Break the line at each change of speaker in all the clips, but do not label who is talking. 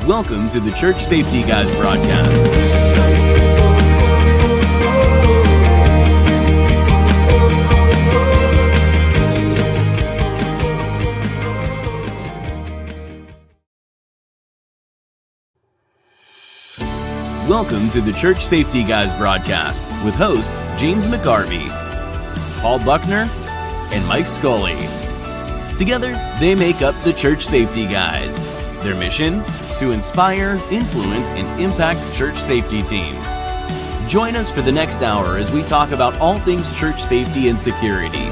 Welcome to the Church Safety Guys broadcast. Welcome to the Church Safety Guys broadcast with hosts James McGarvey, Paul Buckner, and Mike Scully. Together, they make up the Church Safety Guys. Their mission? To inspire, influence, and impact church safety teams. Join us for the next hour as we talk about all things church safety and security.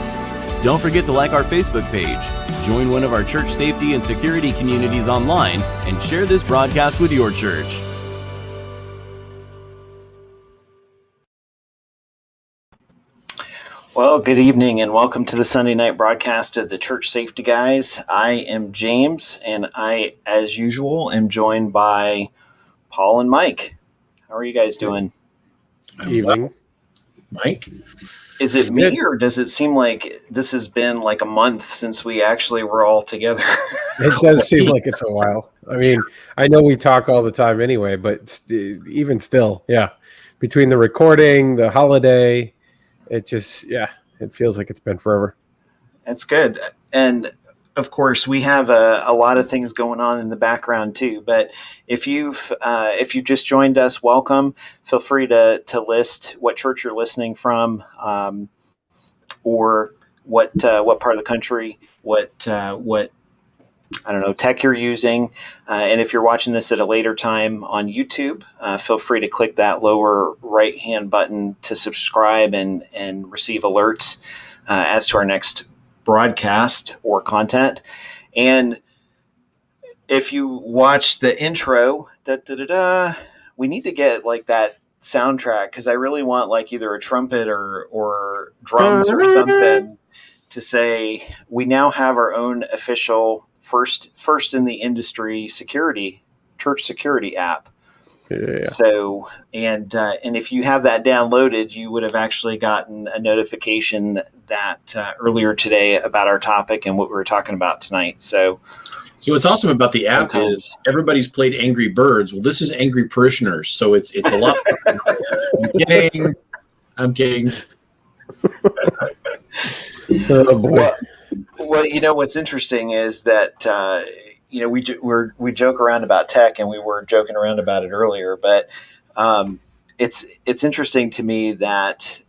Don't forget to like our Facebook page, join one of our church safety and security communities online, and share this broadcast with your church.
Well, good evening and welcome to the Sunday night broadcast of the Church Safety Guys. I am James, and I, as usual, am joined by Paul and Mike. How are you guys doing?
Evening.
Mike?
Is it me, or does it seem like this has been like a month since we actually were all together?
It does seem like it's a while. I mean, I know we talk all the time anyway, but even still, yeah. Between the recording, the holiday, it just, it feels like it's been forever.
That's good. And of course, we have a lot of things going on in the background too. But if you've just joined us, welcome. Feel free to list what church you're listening from, or what part of the country, what I don't know, tech you're using. And if you're watching this at a later time on YouTube, feel free to click that lower right-hand button to subscribe and receive alerts as to our next broadcast or content. And if you watch the intro, we need to get like that soundtrack, because I really want like either a trumpet or drums or something to say we now have our own official first in the industry church security app.
Yeah.
So, and if you have that downloaded, you would have actually gotten a notification that earlier today about our topic and what we were talking about tonight. So
what's awesome about the app is everybody's played Angry Birds. Well, this is Angry Parishioners, so it's a lot fun. I'm kidding.
Oh boy.
Well, you know what's interesting is that we joke around about tech, and we were joking around about it earlier. But it's interesting to me that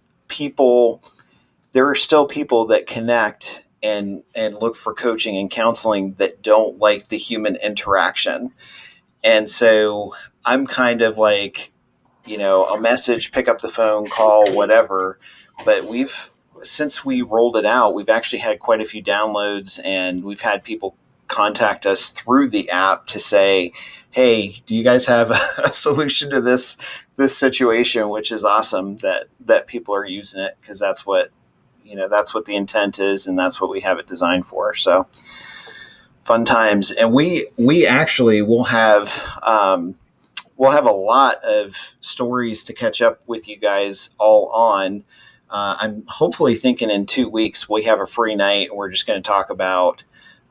there are still people that connect and look for coaching and counseling that don't like the human interaction, and so I'm kind of like, a message, pick up the phone, call, whatever. But since we rolled it out, we've actually had quite a few downloads, and we've had people contact us through the app to say, hey, do you guys have a solution to this situation? Which is awesome that people are using it, because that's what the intent is, and that's what we have it designed for. So fun times. And we actually will have a lot of stories to catch up with you guys all on. I'm hopefully thinking in 2 weeks we have a free night, and we're just going to talk about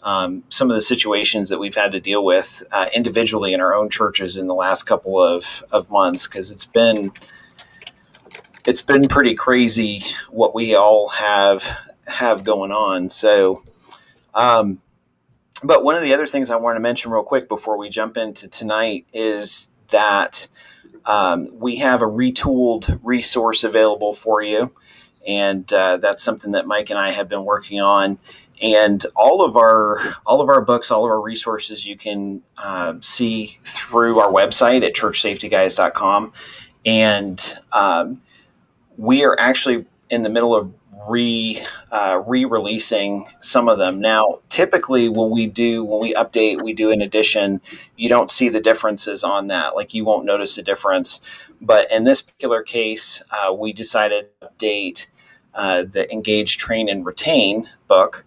some of the situations that we've had to deal with individually in our own churches in the last couple of months, because it's been pretty crazy what we all have going on. So, but one of the other things I want to mention real quick before we jump into tonight is that we have a retooled resource available for you. And that's something that Mike and I have been working on. And all of our books, all of our resources, you can see through our website at churchsafetyguys.com. And we are actually in the middle of re-releasing some of them. Now, typically when we update, we do an edition, you don't see the differences on that. Like, you won't notice a difference. But in this particular case, we decided to update the Engage, Train, and Retain book.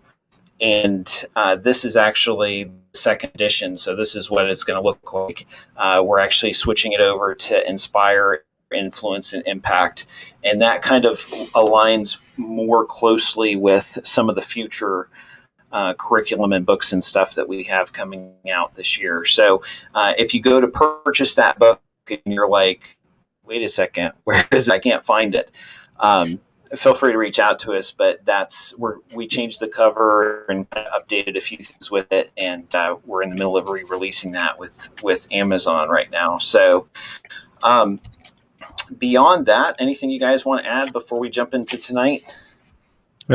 And this is actually the second edition. So this is what it's going to look like. We're actually switching it over to Inspire, Influence, and Impact. And that kind of aligns more closely with some of the future curriculum and books and stuff that we have coming out this year. So if you go to purchase that book and you're like, wait a second, where is it? I can't find it. Feel free to reach out to us, but we changed the cover and updated a few things with it, and we're in the middle of re-releasing that with Amazon right now. So beyond that, anything you guys want to add before we jump into tonight?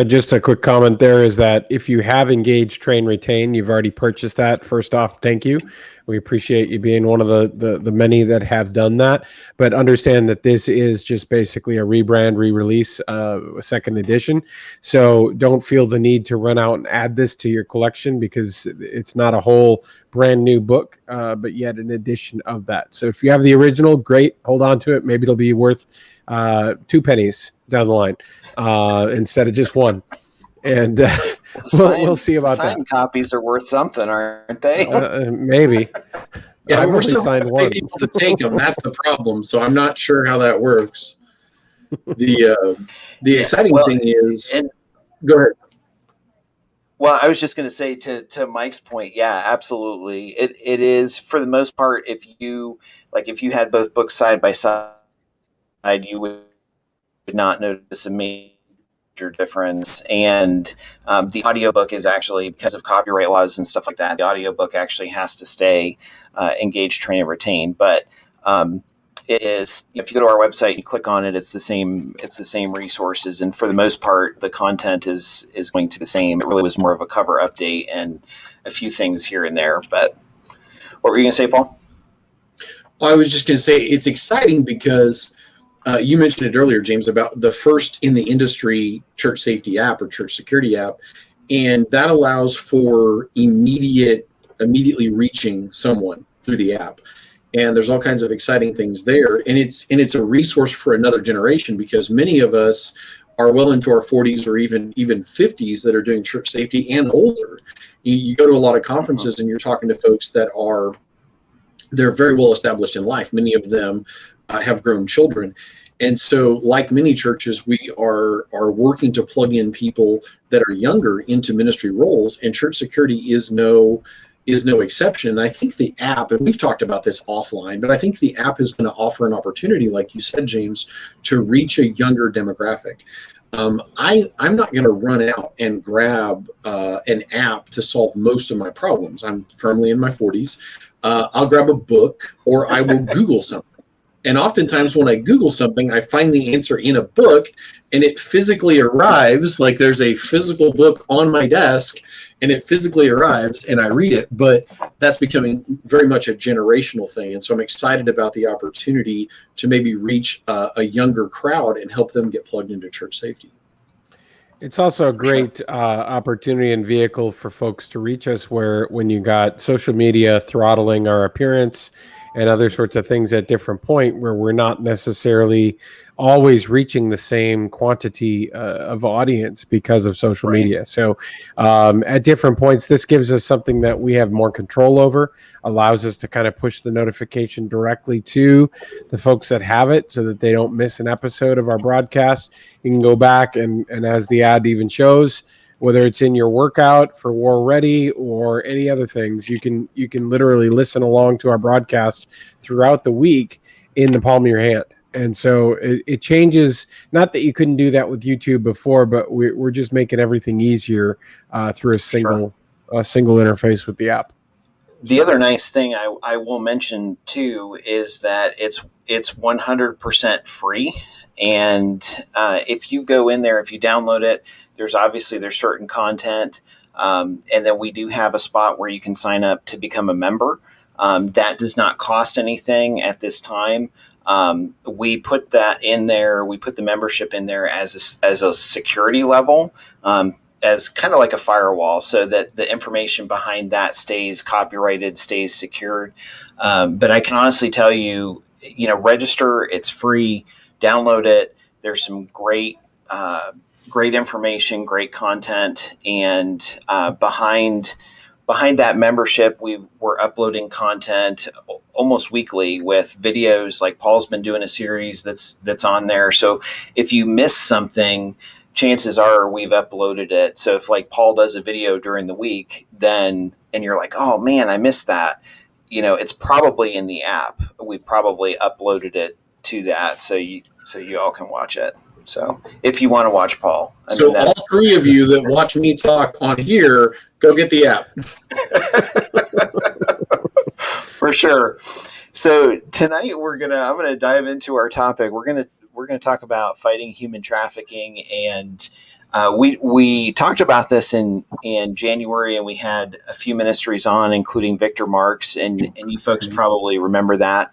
Just a quick comment there is that if you have Engage, Train, Retain, you've already purchased that. First off, thank you. We appreciate you being one of the many that have done that. But understand that this is just basically a rebrand, re-release, second edition. So don't feel the need to run out and add this to your collection, because it's not a whole brand new book, but yet an edition of that. So if you have the original, great, hold on to it. Maybe it'll be worth 2 pennies down the line instead of just one. And we'll see about that.
Signed copies are worth something, aren't they?
Maybe.
Yeah, we're still trying to get people to take them. That's the problem. So I'm not sure how that works. The exciting thing is, go ahead.
Well, I was just going to say to Mike's point, yeah, absolutely. It is, for the most part, if you had both books side by side, you would not notice a major difference. And the audiobook is actually, because of copyright laws and stuff like that, the audiobook actually has to stay Engage, Train, and Retain. But it is, if you go to our website, you click on it, it's the same resources. And for the most part, the content is going to be the same. It really was more of a cover update and a few things here and there. But what were you going to say, Paul?
Well, I was just going to say it's exciting because you mentioned it earlier, James, about the first in the industry church safety app or church security app. And that allows for immediately reaching someone through the app. And there's all kinds of exciting things there. And it's a resource for another generation, because many of us are well into our 40s or even 50s that are doing church safety and older. You go to a lot of conferences and you're talking to folks that they're very well established in life. Many of them have grown children. And so, like many churches, we are working to plug in people that are younger into ministry roles, and church security is no exception. And I think the app, and we've talked about this offline, but I think the app is going to offer an opportunity, like you said, James, to reach a younger demographic. I'm not going to run out and grab an app to solve most of my problems. I'm firmly in my 40s. I'll grab a book, or I will Google something. And oftentimes when I Google something, I find the answer in a book, and it physically arrives. Like, there's a physical book on my desk, and it physically arrives, and I read it. But that's becoming very much a generational thing. And so I'm excited about the opportunity to maybe reach a younger crowd and help them get plugged into church safety.
It's also a great opportunity and vehicle for folks to reach us, where when you got social media throttling our appearance and other sorts of things at different point, where we're not necessarily always reaching the same quantity of audience because of social media. So at different points, this gives us something that we have more control over, allows us to kind of push the notification directly to the folks that have it so that they don't miss an episode of our broadcast. You can go back and as the ad even shows, whether it's in your workout for War Ready or any other things, you can literally listen along to our broadcast throughout the week in the palm of your hand. And so it changes. Not that you couldn't do that with YouTube before, but we're just making everything easier through a single interface with the app.
The other nice thing I will mention too is that it's 100% free. And if you go in there, if you download it, there's certain content And then we do have a spot where you can sign up to become a member. That does not cost anything at this time. We put that in there. We put the membership in there as a security level, as kind of like a firewall, so that the information behind that stays copyrighted, stays secured. But I can honestly tell you, register. It's free. Download it. There's some great information, great content, and behind that membership, we're uploading content almost weekly with videos. Like Paul's been doing a series that's on there. So if you miss something, chances are we've uploaded it. So if like Paul does a video during the week, and you're like, oh man, I missed that, it's probably in the app. We probably uploaded it to that, so you all can watch it. So if you want to watch Paul.
All three of you that watch me talk on here, go get the app.
For sure. So tonight I'm gonna dive into our topic. We're gonna talk about fighting human trafficking, and we talked about this in January, and we had a few ministries on, including Victor Marks, and you folks probably remember that.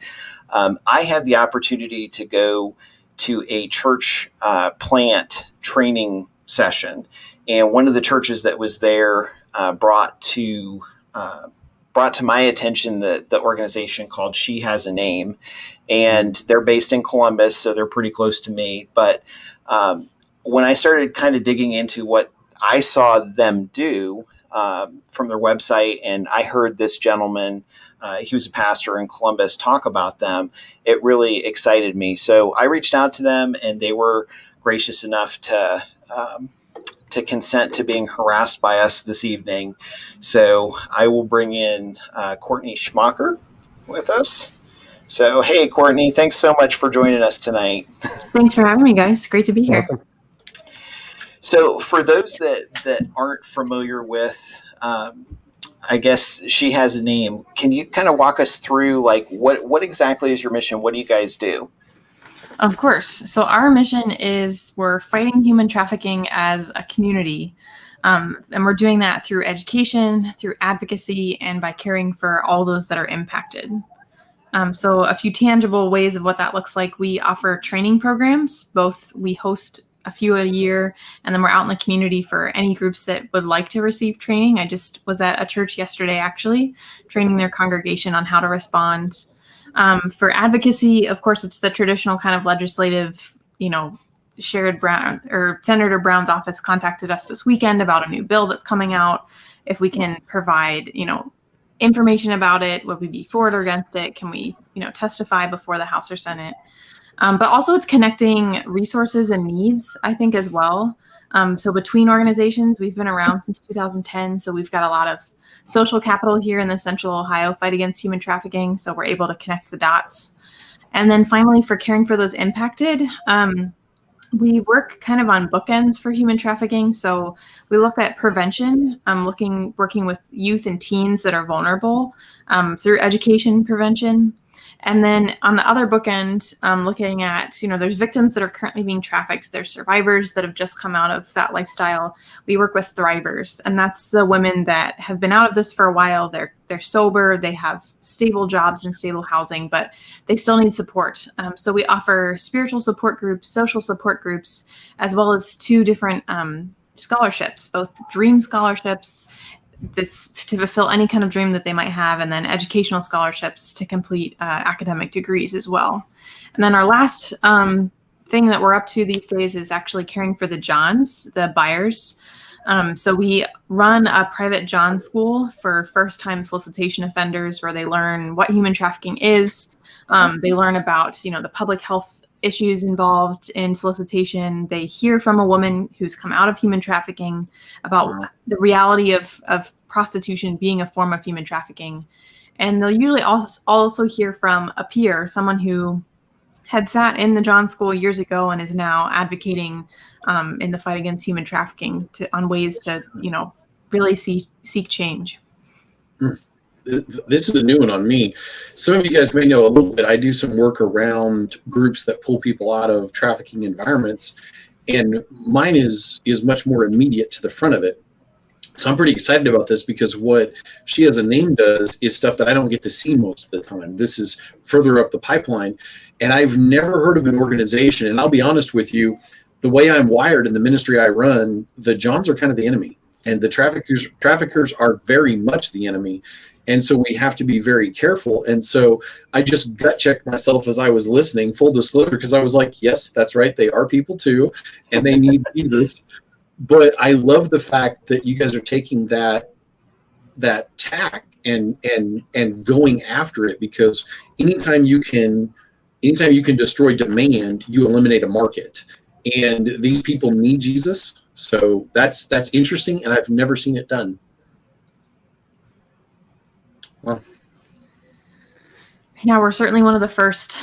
I had the opportunity to go to a church plant training session, and one of the churches that was there brought to my attention the organization called She Has a Name, and they're based in Columbus, so they're pretty close to me. But when I started kind of digging into what I saw them do from their website, and I heard this gentleman, he was a pastor in Columbus, talk about them, it really excited me. So I reached out to them, and they were gracious enough to consent to being harassed by us this evening. So I will bring in Courtney Schmacher with us. So, hey, Courtney, thanks so much for joining us tonight.
Thanks for having me, guys. Great to be here.
Welcome.
So for those that aren't familiar with, I guess She Has a Name, can you kind of walk us through, like, what exactly is your mission? What do you guys do?
Of course. So our mission is we're fighting human trafficking as a community. And we're doing that through education, through advocacy, and by caring for all those that are impacted. So a few tangible ways of what that looks like. We offer training programs. Both we host a few a year, and then we're out in the community for any groups that would like to receive training. I just was at a church yesterday, actually, training their congregation on how to respond. For advocacy, of course, it's the traditional kind of legislative, Senator Brown's office contacted us this weekend about a new bill that's coming out. If we can provide, information about it, would we be for it or against it? Can we, testify before the House or Senate? But also it's connecting resources and needs, I think, as well. So between organizations, we've been around since 2010. So we've got a lot of social capital here in the Central Ohio fight against human trafficking. So we're able to connect the dots. And then finally, for caring for those impacted, we work kind of on bookends for human trafficking. So we look at prevention, working with youth and teens that are vulnerable through education prevention. And then on the other bookend, looking at, there's victims that are currently being trafficked. There's survivors that have just come out of that lifestyle. We work with thrivers, and that's the women that have been out of this for a while. They're sober, they have stable jobs and stable housing, but they still need support. So we offer spiritual support groups, social support groups, as well as two different scholarships, both dream scholarships to fulfill any kind of dream that they might have, and then educational scholarships to complete academic degrees as well. And then our last thing that we're up to these days is actually caring for the Johns, the buyers. So we run a private John school for first-time solicitation offenders, where they learn what human trafficking is. They learn about, the public health issues involved in solicitation. They hear from a woman who's come out of human trafficking about the reality of prostitution being a form of human trafficking. And they'll usually also hear from a peer, someone who had sat in the John School years ago and is now advocating in the fight against human trafficking on ways to, really seek change.
This is a new one on me. Some of you guys may know a little bit. I do some work around groups that pull people out of trafficking environments, and mine is much more immediate to the front of it. So I'm pretty excited about this because what She Has a Name does is stuff that I don't get to see most of the time. This is further up the pipeline. And I've never heard of an organization. And I'll be honest with you, the way I'm wired in the ministry I run, the Johns are kind of the enemy. And the traffickers are very much the enemy. And so we have to be very careful. And so I just gut checked myself as I was listening, full disclosure, because I was like, yes, that's right. They are people too, and they need Jesus. But I love the fact that you guys are taking that tack and going after it, because anytime you can destroy demand, you eliminate a market. And these people need Jesus. So that's interesting, and I've never seen it done. Well,
Yeah, we're certainly one of the first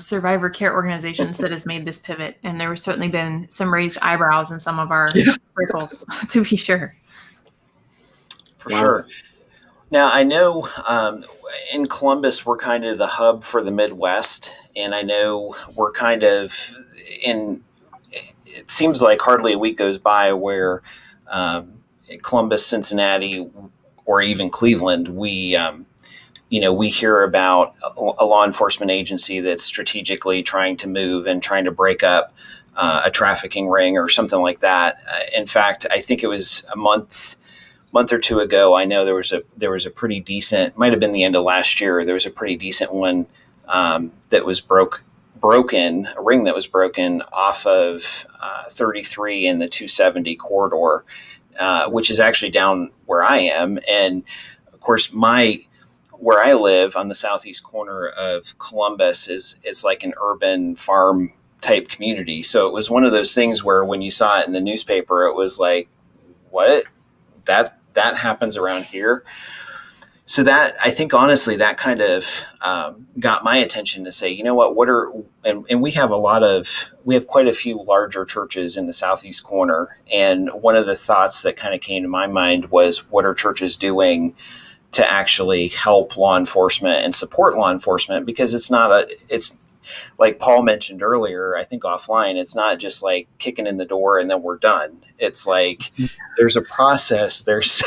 survivor care organizations that has made this pivot, and there has certainly been some raised eyebrows in some of our circles, to be sure.
For sure. Now, I know in Columbus, we're kind of the hub for the Midwest, and I know we're kind of it seems like hardly a week goes by where Columbus, Cincinnati, or even Cleveland, we hear about a law enforcement agency that's strategically trying to move and trying to break up a trafficking ring or something like that. In fact, I think it was a month or two ago. I know there was a pretty decent, might have been the end of last year. There was a pretty decent one that was broken, a ring that was broken off of 33 in the 270 corridor, which is actually down where I am. And of course, where I live on the southeast corner of Columbus is like an urban farm type community. So it was one of those things where when you saw it in the newspaper, it was like, what? That happens around here? So that, I think, honestly, that kind of got my attention to say, you know what and we have quite a few larger churches in the southeast corner. And one of the thoughts that kind of came to my mind was, what are churches doing to actually help law enforcement and support law enforcement? Because it's like Paul mentioned earlier, I think offline, it's not just like kicking in the door and then we're done. It's like there's a process, there's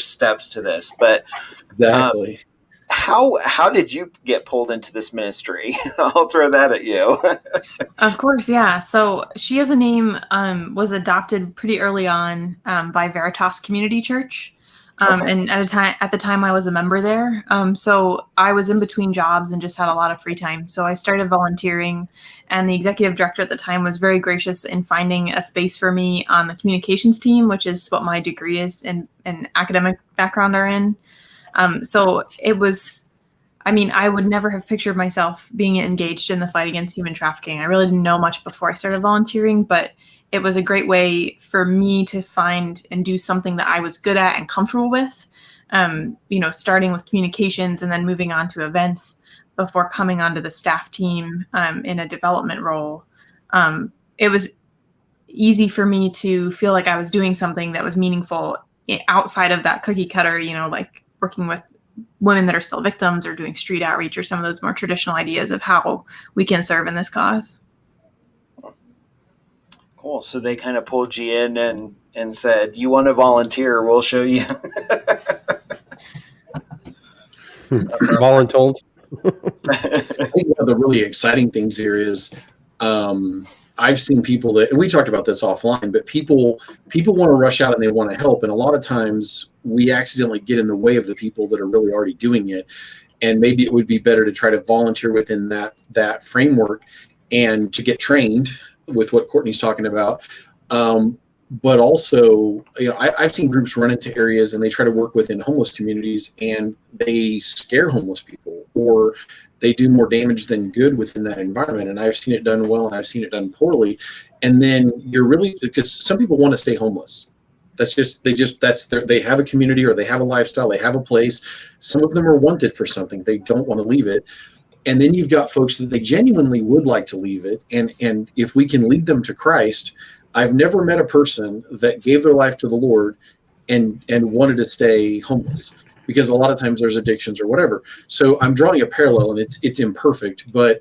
steps to this. But
exactly.
How did you get pulled into this ministry? I'll throw that at you.
Of course, yeah. So She Has a Name was adopted pretty early on by Veritas Community Church. And at the time I was a member there. So I was in between jobs and just had a lot of free time. So I started volunteering, and the executive director at the time was very gracious in finding a space for me on the communications team, which is what my degree is and academic background are in. So it was, I would never have pictured myself being engaged in the fight against human trafficking. I really didn't know much before I started volunteering, but it was a great way for me to find and do something that I was good at and comfortable with, starting with communications and then moving on to events before coming onto the staff team in a development role. It was easy for me to feel like I was doing something that was meaningful outside of that cookie cutter, like working with women that are still victims or doing street outreach or some of those more traditional ideas of how we can serve in this cause.
Cool. So they kind of pulled you in and said, you want to volunteer, we'll show you.
Voluntold.
I think one of the really exciting things here is I've seen people and we talked about this offline, but people want to rush out and they want to help. And a lot of times we accidentally get in the way of the people that are really already doing it. And maybe it would be better to try to volunteer within that framework and to get trained with what Courtney's talking about. But also, I've seen groups run into areas and they try to work within homeless communities and they scare homeless people, or they do more damage than good within that environment. And I've seen it done well and I've seen it done poorly. And then because some people want to stay homeless. They have a community or they have a lifestyle, they have a place. Some of them are wanted for something. They don't want to leave it. And then you've got folks that they genuinely would like to leave it. And if we can lead them to Christ, I've never met a person that gave their life to the Lord and wanted to stay homeless, because a lot of times there's addictions or whatever. So I'm drawing a parallel, and it's imperfect, but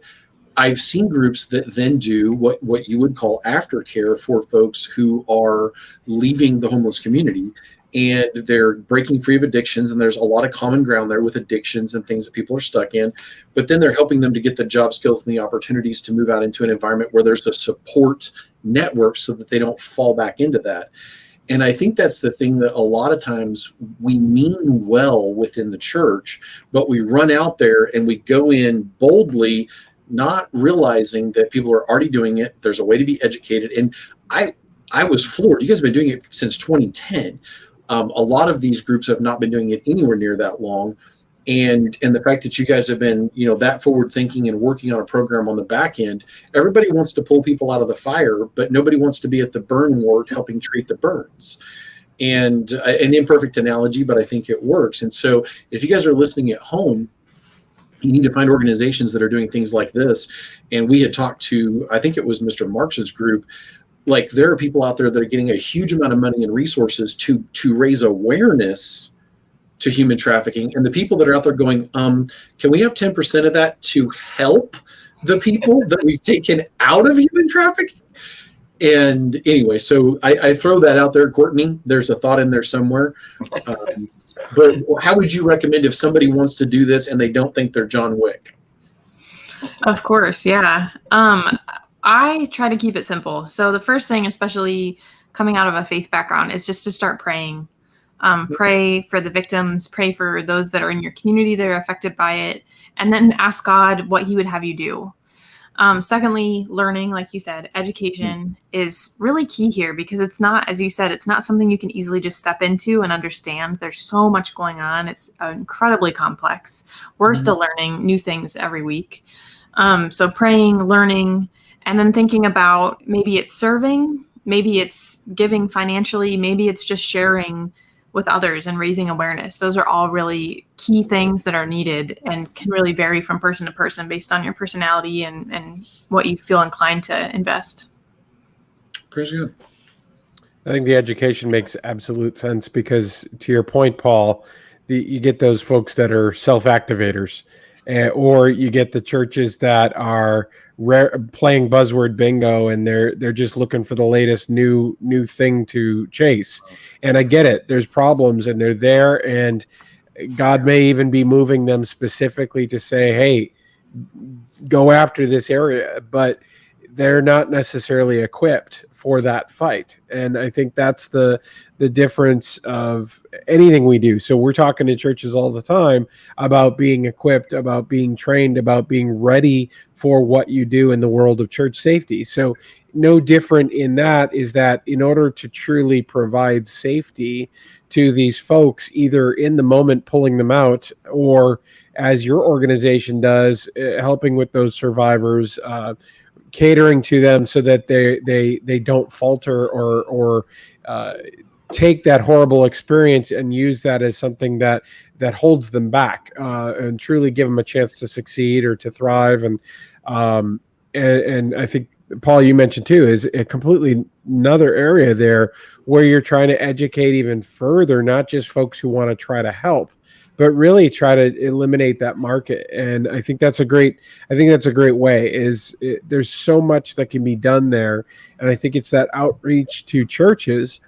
I've seen groups that then do what you would call aftercare for folks who are leaving the homeless community. and they're breaking free of addictions, and there's a lot of common ground there with addictions and things that people are stuck in, but then they're helping them to get the job skills and the opportunities to move out into an environment where there's a support network so that they don't fall back into that. And I think that's the thing, that a lot of times we mean well within the church, but we run out there and we go in boldly, not realizing that people are already doing it. There's a way to be educated. And I was floored. You guys have been doing it since 2010. A lot of these groups have not been doing it anywhere near that long. And the fact that you guys have been, that forward thinking and working on a program on the back end, everybody wants to pull people out of the fire, but nobody wants to be at the burn ward helping treat the burns. And an imperfect analogy, but I think it works. And so if you guys are listening at home, you need to find organizations that are doing things like this. And we had talked to, I think it was Mr. Marx's group. Like, there are people out there that are getting a huge amount of money and resources to raise awareness to human trafficking. And the people that are out there going, can we have 10% of that to help the people that we've taken out of human trafficking? And anyway, so I throw that out there, Courtney. There's a thought in there somewhere. But how would you recommend if somebody wants to do this and they don't think they're John Wick?
Of course, yeah. I try to keep it simple. So the first thing, especially coming out of a faith background, is just to start praying. Pray for the victims, pray for those that are in your community that are affected by it, and then ask God what he would have you do. Secondly, learning, like you said, education is really key here, because it's not, as you said, it's not something you can easily just step into and understand. There's so much going on. It's incredibly complex. We're still learning new things every week. So praying, learning, and then thinking about, maybe it's serving, maybe it's giving financially, maybe it's just sharing with others and raising awareness. Those are all really key things that are needed and can really vary from person to person based on your personality and what you feel inclined to invest.
Pretty good.
I think the education makes absolute sense, because to your point, Paul, you get those folks that are self-activators, or you get the churches that are playing buzzword bingo, and they're just looking for the latest new thing to chase. And I get it. There's problems, and they're there, and God may even be moving them specifically to say, hey, go after this area, but they're not necessarily equipped for that fight. And I think that's the difference of anything we do. So we're talking to churches all the time about being equipped, about being trained, about being ready for what you do in the world of church safety. So no different in that is that in order to truly provide safety to these folks, either in the moment pulling them out, or as your organization does, helping with those survivors, catering to them so that they don't falter or take that horrible experience and use that as something that holds them back, and truly give them a chance to succeed or to thrive. And I think, Paul, you mentioned too, is a completely another area there where you're trying to educate even further, not just folks who want to try to help, but really try to eliminate that market. And I think that's a great way. There's so much that can be done there. And I think it's that outreach to churches.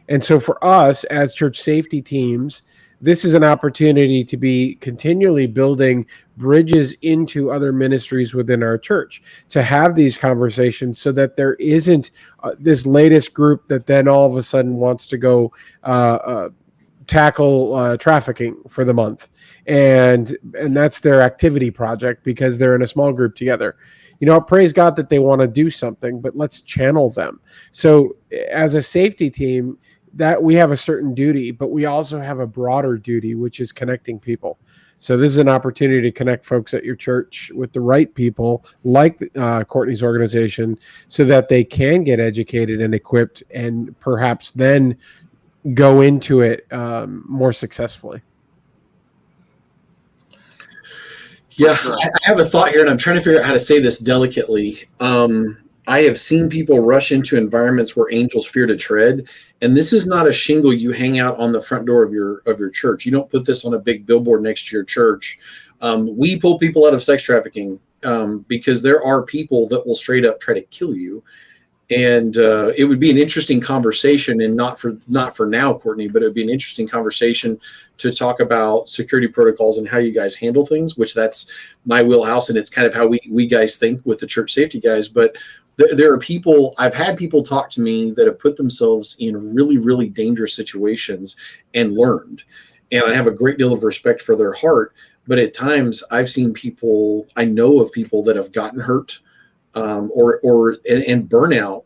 And so for us as church safety teams, this is an opportunity to be continually building bridges into other ministries within our church, to have these conversations so that there isn't this latest group that then all of a sudden wants to go tackle trafficking for the month. And that's their activity project because they're in a small group together. Praise God that they want to do something, but let's channel them. So as a safety team, that we have a certain duty, but we also have a broader duty, which is connecting people. So this is an opportunity to connect folks at your church with the right people, like Courtney's organization, so that they can get educated and equipped and perhaps then go into it more successfully.
Yeah, I have a thought here, and I'm trying to figure out how to say this delicately. I have seen people rush into environments where angels fear to tread, and this is not a shingle you hang out on the front door of your church. You don't put this on a big billboard next to your church. We pull people out of sex trafficking because there are people that will straight up try to kill you. And it would be an interesting conversation, and not for now, Courtney, but it would be an interesting conversation to talk about security protocols and how you guys handle things, which that's my wheelhouse, and it's kind of how we guys think with the church safety guys. But there are people, I've had people talk to me that have put themselves in really, really dangerous situations and learned. And I have a great deal of respect for their heart. But at times I've seen people, I know of people that have gotten hurt, and burnout.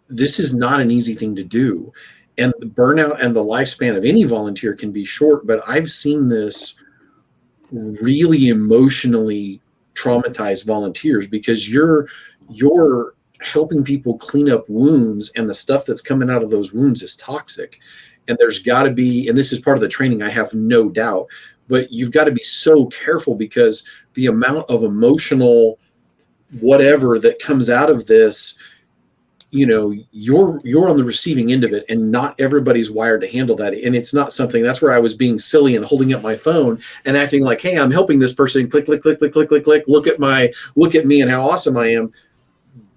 This is not an easy thing to do, and the burnout and the lifespan of any volunteer can be short. But I've seen this really emotionally traumatize volunteers, because you're helping people clean up wounds, and the stuff that's coming out of those wounds is toxic. And there's got to be, and this is part of the training, I have no doubt, but you've got to be so careful, because the amount of emotional whatever that comes out of this, you're on the receiving end of it, and not everybody's wired to handle that. And it's not something, that's where I was being silly and holding up my phone and acting like, hey, I'm helping this person, click, click, click, click, click, click, click, look at me and how awesome I am.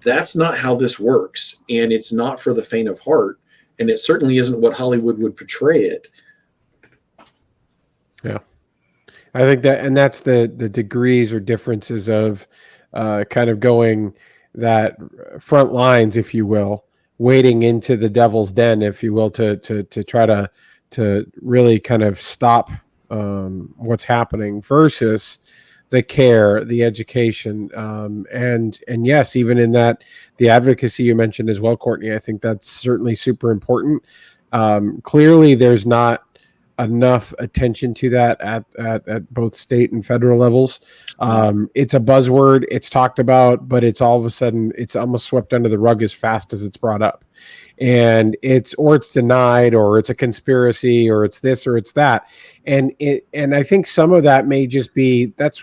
That's not how this works. And it's not for the faint of heart. And it certainly isn't what Hollywood would portray it.
Yeah. I think that's the degrees or differences of kind of going that front lines, if you will, wading into the devil's den, if you will, to try to really kind of stop what's happening, versus the care, the education, and yes, even in that, the advocacy you mentioned as well, Courtney, I think that's certainly super important. Clearly, there's not enough attention to that at both state and federal levels. It's a buzzword, it's talked about, but it's all of a sudden, it's almost swept under the rug as fast as it's brought up. And it's denied, or it's a conspiracy, or it's this or it's that. And I think some of that may just be, that's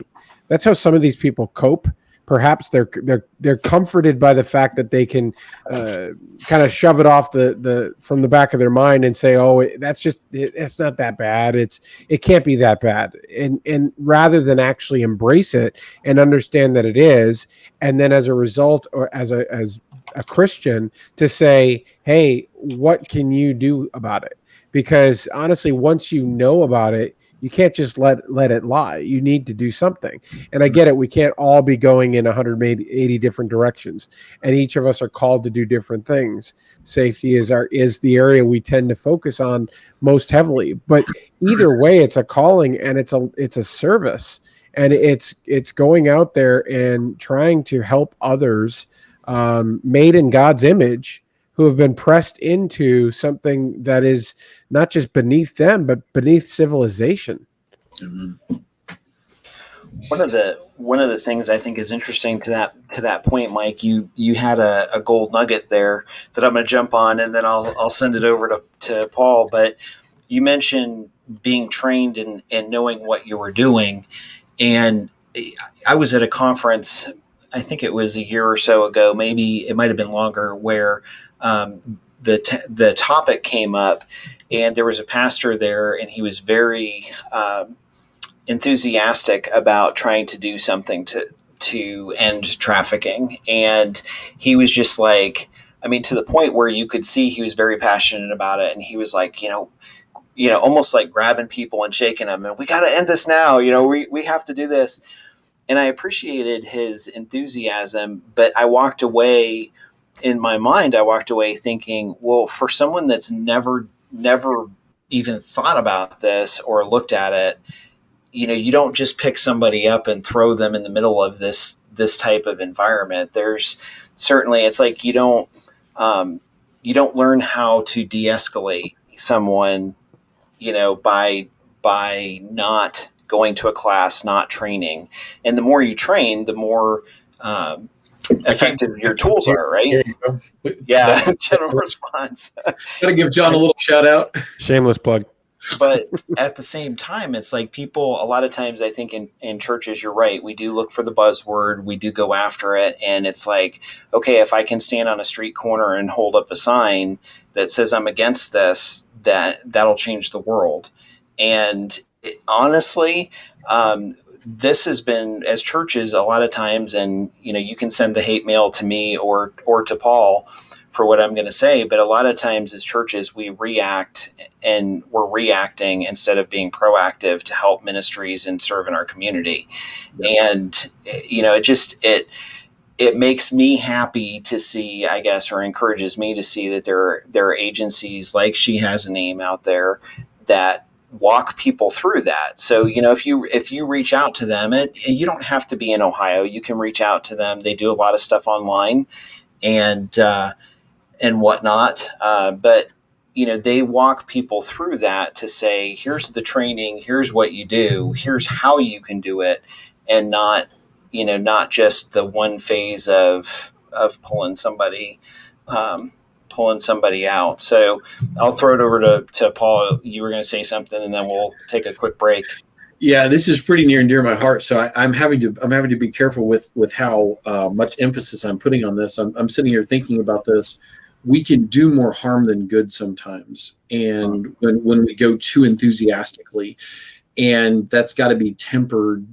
how some of these people cope. Perhaps they're comforted by the fact that they can kind of shove it off from the back of their mind and say, oh, it's not that bad. It can't be that bad. And rather than actually embrace it and understand that it is, and then as a result, or as a Christian, to say, hey, what can you do about it? Because honestly, once you know about it, you can't just let it lie. You need to do something. And I get it. We can't all be going in 180 different directions, and each of us are called to do different things. Safety is the area we tend to focus on most heavily. But either way, it's a calling, and it's a service, and it's going out there and trying to help others made in God's image, who have been pressed into something that is not just beneath them, but beneath civilization.
Mm-hmm. One of the things I think is interesting to that point, Mike, you had a gold nugget there that I'm going to jump on, and then I'll send it over to Paul. But you mentioned being trained and knowing what you were doing, and I was at a conference, I think it was a year or so ago, maybe it might have been longer, where the topic came up, and there was a pastor there, and he was very enthusiastic about trying to do something to end trafficking. And he was just like, I mean, to the point where you could see he was very passionate about it. And he was like, almost like grabbing people and shaking them, and we got to end this now. We have to do this. And I appreciated his enthusiasm, but I walked away, in my mind, thinking, well, for someone that's never even thought about this or looked at it, you don't just pick somebody up and throw them in the middle of this type of environment. There's certainly, it's like you don't learn how to de-escalate someone, by not going to a class, not training. And the more you train, the more effective your tools are, right? Yeah, general response.
Gotta give John a little shout out.
Shameless plug.
But at the same time, it's like people, a lot of times I think in churches, you're right, we do look for the buzzword, we do go after it, and it's like, okay, if I can stand on a street corner and hold up a sign that says I'm against this, that'll change the world. And honestly, this has been, as churches, a lot of times, and you can send the hate mail to me or to Paul for what I'm going to say, but a lot of times as churches, we react, and we're reacting instead of being proactive to help ministries and serve in our community. Yeah. And it makes me happy to see, I guess, or encourages me to see that there are agencies like She Has a Name out there that walk people through that. So, if you reach out to them, and you don't have to be in Ohio, you can reach out to them. They do a lot of stuff online and whatnot. But they walk people through that to say, here's the training, here's what you do, here's how you can do it, and not just the one phase of pulling somebody out. So I'll throw it over to Paul. You were going to say something, and then we'll take a quick break.
Yeah, this is pretty near and dear to my heart. So I'm having to be careful with how much emphasis I'm putting on this. I'm sitting here thinking about this. We can do more harm than good sometimes, and when we go too enthusiastically, and that's got to be tempered.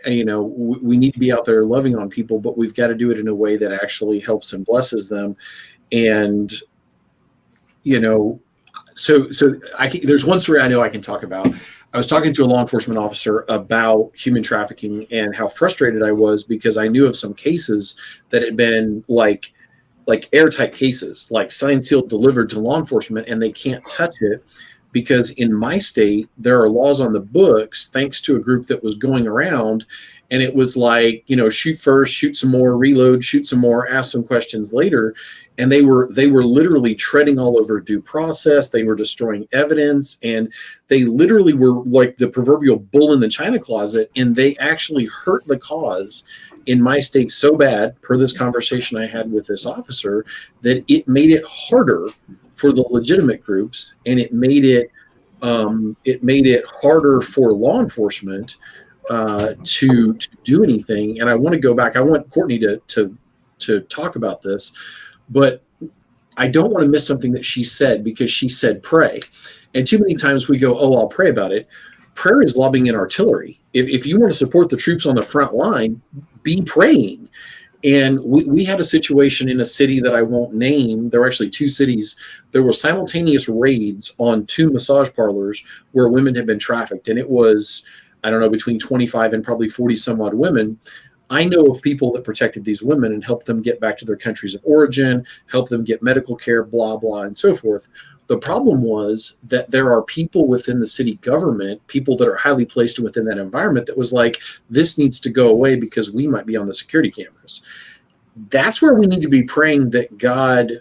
We need to be out there loving on people, but we've got to do it in a way that actually helps and blesses them. And so there's one story I know I can talk about. I was talking to a law enforcement officer about human trafficking and how frustrated I was because I knew of some cases that had been like airtight cases, like signed, sealed, delivered to law enforcement, and they can't touch it because in my state, there are laws on the books, thanks to a group that was going around, and it was like, shoot first, shoot some more, reload, shoot some more, ask some questions later. And they were literally treading all over due process. They were destroying evidence, and they literally were like the proverbial bull in the china closet, and they actually hurt the cause in my state so bad, per this conversation I had with this officer, that it made it harder for the legitimate groups, and it made it harder for law enforcement to do anything. And I want to go back. I want Courtney to talk about this, but I don't want to miss something that she said, because she said pray. And too many times we go, oh, I'll pray about it. Prayer is lobbing in artillery. If you want to support the troops on the front line, be praying. And we had a situation in a city that I won't name. There were actually two cities. There were simultaneous raids on two massage parlors where women had been trafficked. And it was, I don't know, between 25 and probably 40 some odd women. I know of people that protected these women and helped them get back to their countries of origin, helped them get medical care, blah, blah, and so forth. The problem was that there are people within the city government, people that are highly placed within that environment, that was like, this needs to go away because we might be on the security cameras. That's where we need to be praying that God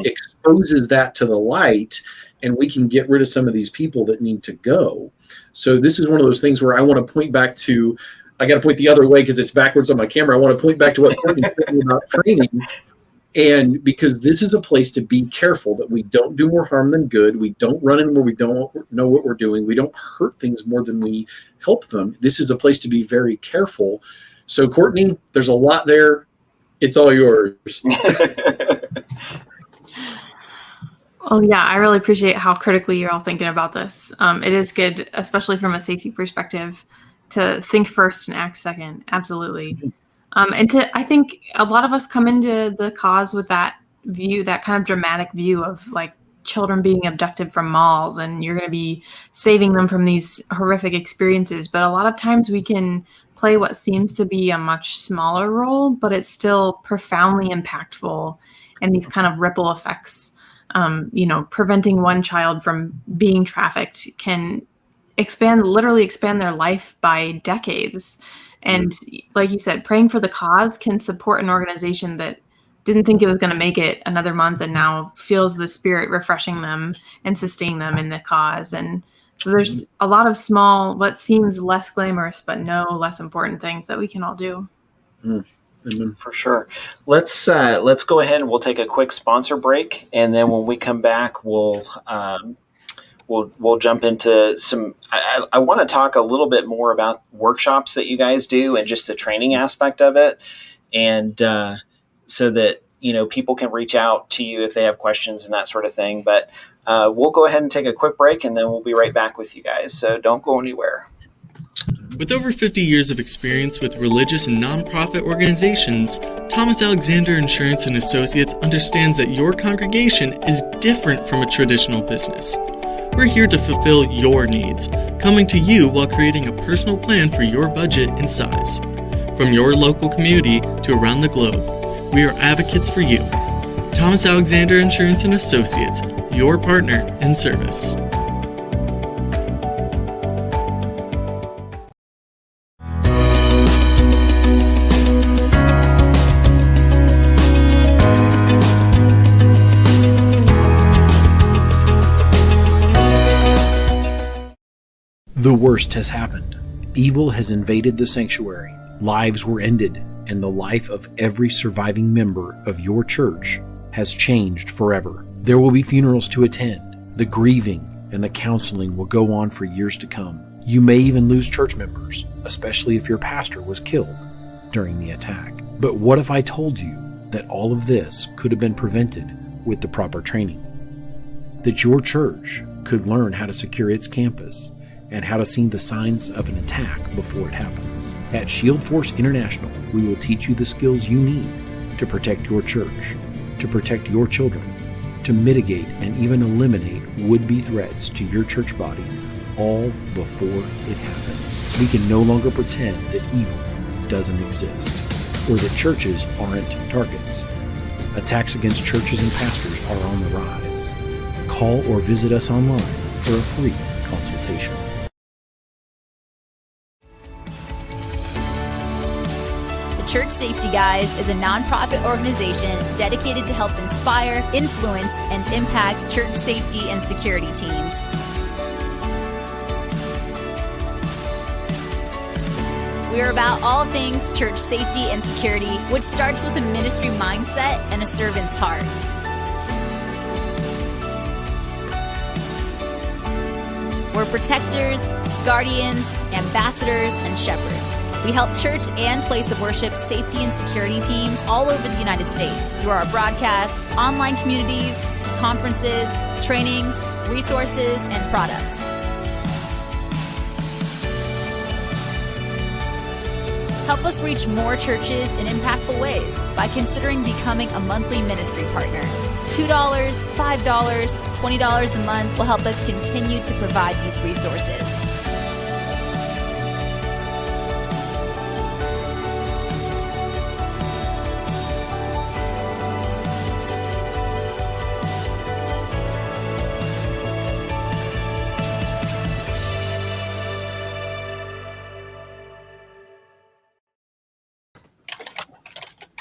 exposes that to the light, and we can get rid of some of these people that need to go. So this is one of those things where I want to point back to, I got to point the other way because it's backwards on my camera. I want to point back to what Courtney said about training. And because this is a place to be careful that we don't do more harm than good. We don't run in where we don't know what we're doing. We don't hurt things more than we help them. This is a place to be very careful. So, Courtney, there's a lot there. It's all yours.
Oh, yeah, I really appreciate how critically you're all thinking about this. It is good, especially from a safety perspective, to think first and act second. Absolutely. I think a lot of us come into the cause with that view, that kind of dramatic view of like children being abducted from malls, and you're going to be saving them from these horrific experiences. But a lot of times we can play what seems to be a much smaller role, but it's still profoundly impactful, and these kind of ripple effects, preventing one child from being trafficked can literally expand their life by decades. And like you said, praying for the cause can support an organization that didn't think it was going to make it another month and now feels the Spirit refreshing them and sustaining them in the cause. And so there's a lot of small, what seems less glamorous, but no less important things that we can all do.
For sure. Let's go ahead and we'll take a quick sponsor break. And then when we come back, we'll jump into some, I want to talk a little bit more about workshops that you guys do and just the training aspect of it. And so that, people can reach out to you if they have questions and that sort of thing. But we'll go ahead and take a quick break, and then we'll be right back with you guys. So don't go anywhere.
With over 50 years of experience with religious and nonprofit organizations, Thomas Alexander Insurance and Associates understands that your congregation is different from a traditional business. We're here to fulfill your needs, coming to you while creating a personal plan for your budget and size. From your local community to around the globe, we are advocates for you. Thomas Alexander Insurance and Associates, your partner in service.
The worst has happened. Evil has invaded the sanctuary. Lives were ended, and the life of every surviving member of your church has changed forever. There will be funerals to attend. The grieving and the counseling will go on for years to come. You may even lose church members, especially if your pastor was killed during the attack. But what if I told you that all of this could have been prevented with the proper training? That your church could learn how to secure its campus and how to see the signs of an attack before it happens. At Shield Force International, we will teach you the skills you need to protect your church, to protect your children, to mitigate and even eliminate would-be threats to your church body, all before it happens. We can no longer pretend that evil doesn't exist, or that churches aren't targets. Attacks against churches and pastors are on the rise. Call or visit us online for a free consultation.
Church Safety Guys is a nonprofit organization dedicated to help inspire, influence, and impact church safety and security teams. We are about all things church safety and security, which starts with a ministry mindset and a servant's heart. We're protectors, guardians, ambassadors, and shepherds. We help church and place of worship safety and security teams all over the United States through our broadcasts, online communities, conferences, trainings, resources, and products. Help us reach more churches in impactful ways by considering becoming a monthly ministry partner. $2, $5, $20 a month will help us continue to provide these resources.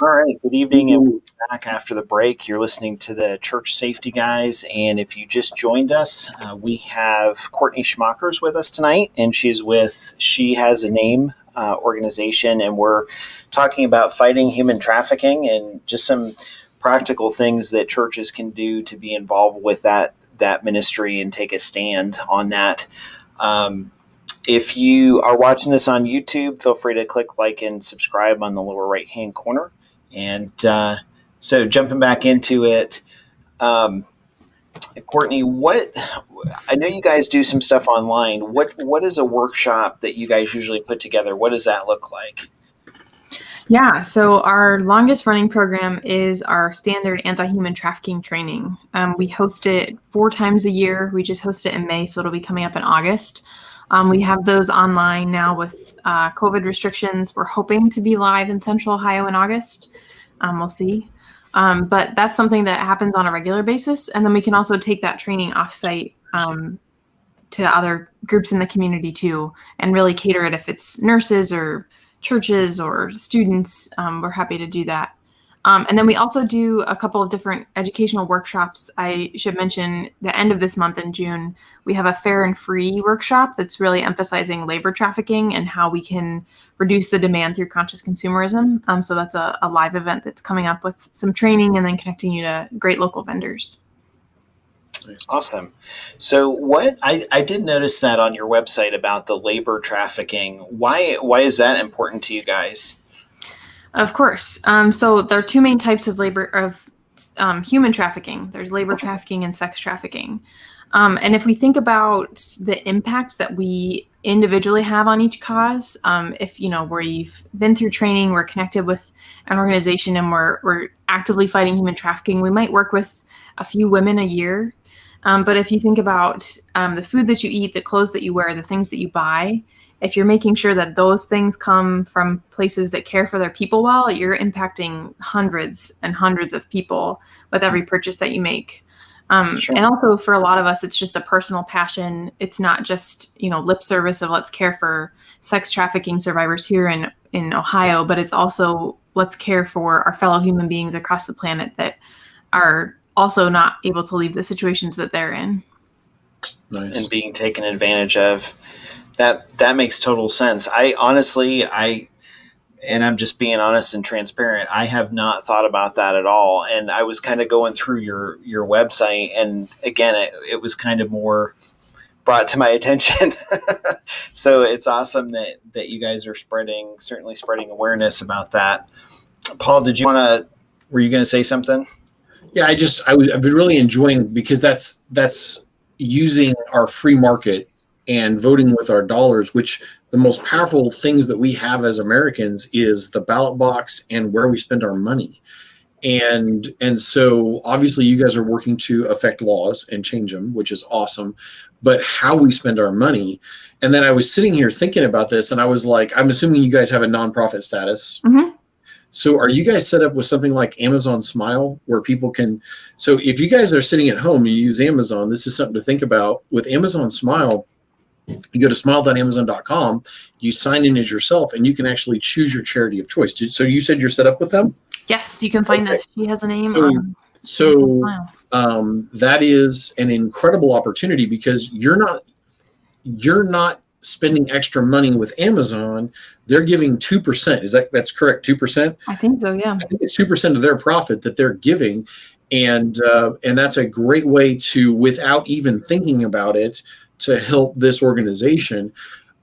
All right, good evening, and we're back after the break. You're listening to the Church Safety Guys, and if you just joined us, we have Courtney Schmackers with us tonight, and she's with She Has a Name organization, and we're talking about fighting human trafficking and just some practical things that churches can do to be involved with that ministry and take a stand on that. If you are watching this on YouTube, feel free to click like and subscribe on the lower right-hand corner. And so jumping back into it, Courtney, I know you guys do some stuff online. What is a workshop that you guys usually put together? What does that look like?
Yeah, so our longest running program is our standard anti-human trafficking training. We host it 4 times a year. We just hosted it in May, so it'll be coming up in August. We have those online now with COVID restrictions. We're hoping to be live in Central Ohio in August. We'll see. But that's something that happens on a regular basis. And then we can also take that training offsite to other groups in the community too, and really cater it if it's nurses or churches or students. We're happy to do that. And then we also do a couple of different educational workshops. I should mention the end of this month in June, we have a fair and free workshop that's really emphasizing labor trafficking and how we can reduce the demand through conscious consumerism. So that's a live event that's coming up with some training and then connecting you to great local vendors.
Awesome. So I did notice that on your website about the labor trafficking. Why is that important to you guys?
Of course. So there are 2 main types of human trafficking. There's labor trafficking and sex trafficking. And if we think about the impact that we individually have on each cause, if, we've been through training, we're connected with an organization, and we're actively fighting human trafficking, we might work with a few women a year. But if you think about the food that you eat, the clothes that you wear, the things that you buy, if you're making sure that those things come from places that care for their people well, you're impacting hundreds and hundreds of people with every purchase that you make.
Sure.
And also for a lot of us, it's just a personal passion. It's not just, lip service of let's care for sex trafficking survivors here in Ohio, but it's also let's care for our fellow human beings across the planet that are also not able to leave the situations that they're in.
Nice.
And being taken advantage of. That makes total sense. I honestly, and I'm just being honest and transparent, I have not thought about that at all. And I was kind of going through your website, and again, it was kind of more brought to my attention. So it's awesome that you guys are certainly spreading awareness about that. Paul, were you going to say something?
Yeah, I've been really enjoying, because that's using our free market and voting with our dollars, which the most powerful things that we have as Americans is the ballot box and where we spend our money. And so obviously you guys are working to affect laws and change them, which is awesome, but how we spend our money. And then I was sitting here thinking about this, and I was like, I'm assuming you guys have a nonprofit status.
Mm-hmm.
So are you guys set up with something like Amazon Smile, where people can, so if you guys are sitting at home and you use Amazon, this is something to think about. With Amazon Smile, you go to smile.amazon.com, you sign in as yourself, and you can actually choose your charity of choice. So you said you're set up with them?
Yes, you can find
Okay.
us. She has a name.
So that is an incredible opportunity, because you're not spending extra money with Amazon. They're giving 2%. That's correct? 2%?
I think so. Yeah.
I think it's 2% of their profit that they're giving. And that's a great way to, without even thinking about it, to help this organization.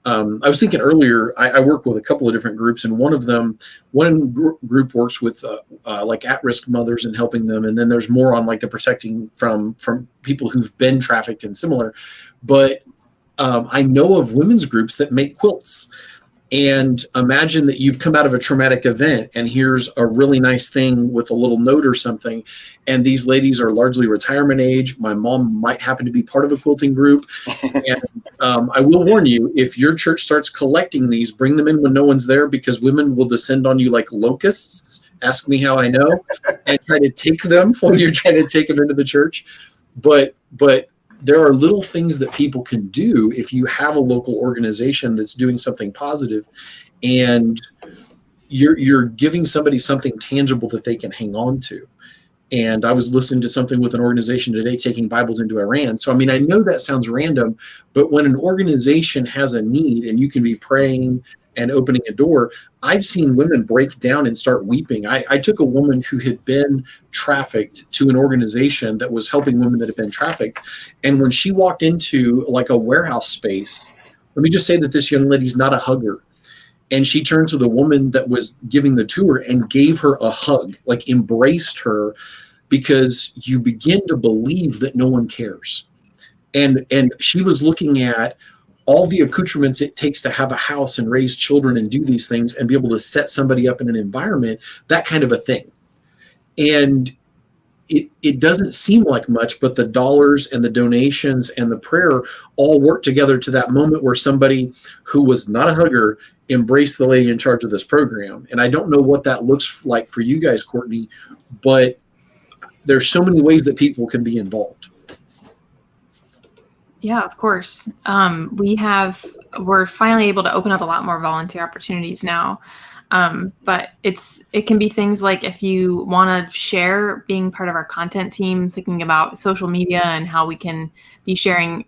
I was thinking earlier, I work with a couple of different groups, and one group works with like at-risk mothers and helping them. And then there's more on like the protecting from people who've been trafficked and similar. But I know of women's groups that make quilts. And imagine that you've come out of a traumatic event, and here's a really nice thing with a little note or something. And these ladies are largely retirement age. My mom might happen to be part of a quilting group. And I will warn you, if your church starts collecting these, bring them in when no one's there, because women will descend on you like locusts. Ask me how I know. And try to take them when you're trying to take them into the church. But there are little things that people can do if you have a local organization that's doing something positive, and you're giving somebody something tangible that they can hang on to. And I was listening to something with an organization today taking Bibles into Iran. So, I mean, I know that sounds random, but when an organization has a need and you can be praying and opening a door, I've seen women break down and start weeping. I took a woman who had been trafficked to an organization that was helping women that had been trafficked. And when she walked into like a warehouse space, let me just say that this young lady's not a hugger. And she turned to the woman that was giving the tour and gave her a hug, like embraced her, because you begin to believe that no one cares. And she was looking at all the accoutrements it takes to have a house and raise children and do these things and be able to set somebody up in an environment, that kind of a thing. And it doesn't seem like much, but the dollars and the donations and the prayer all work together to that moment where somebody who was not a hugger embraced the lady in charge of this program. And I don't know what that looks like for you guys, Courtney, but there's so many ways that people can be involved.
Yeah, of course. We're finally able to open up a lot more volunteer opportunities now. But it can be things like if you want to share being part of our content team, thinking about social media and how we can be sharing,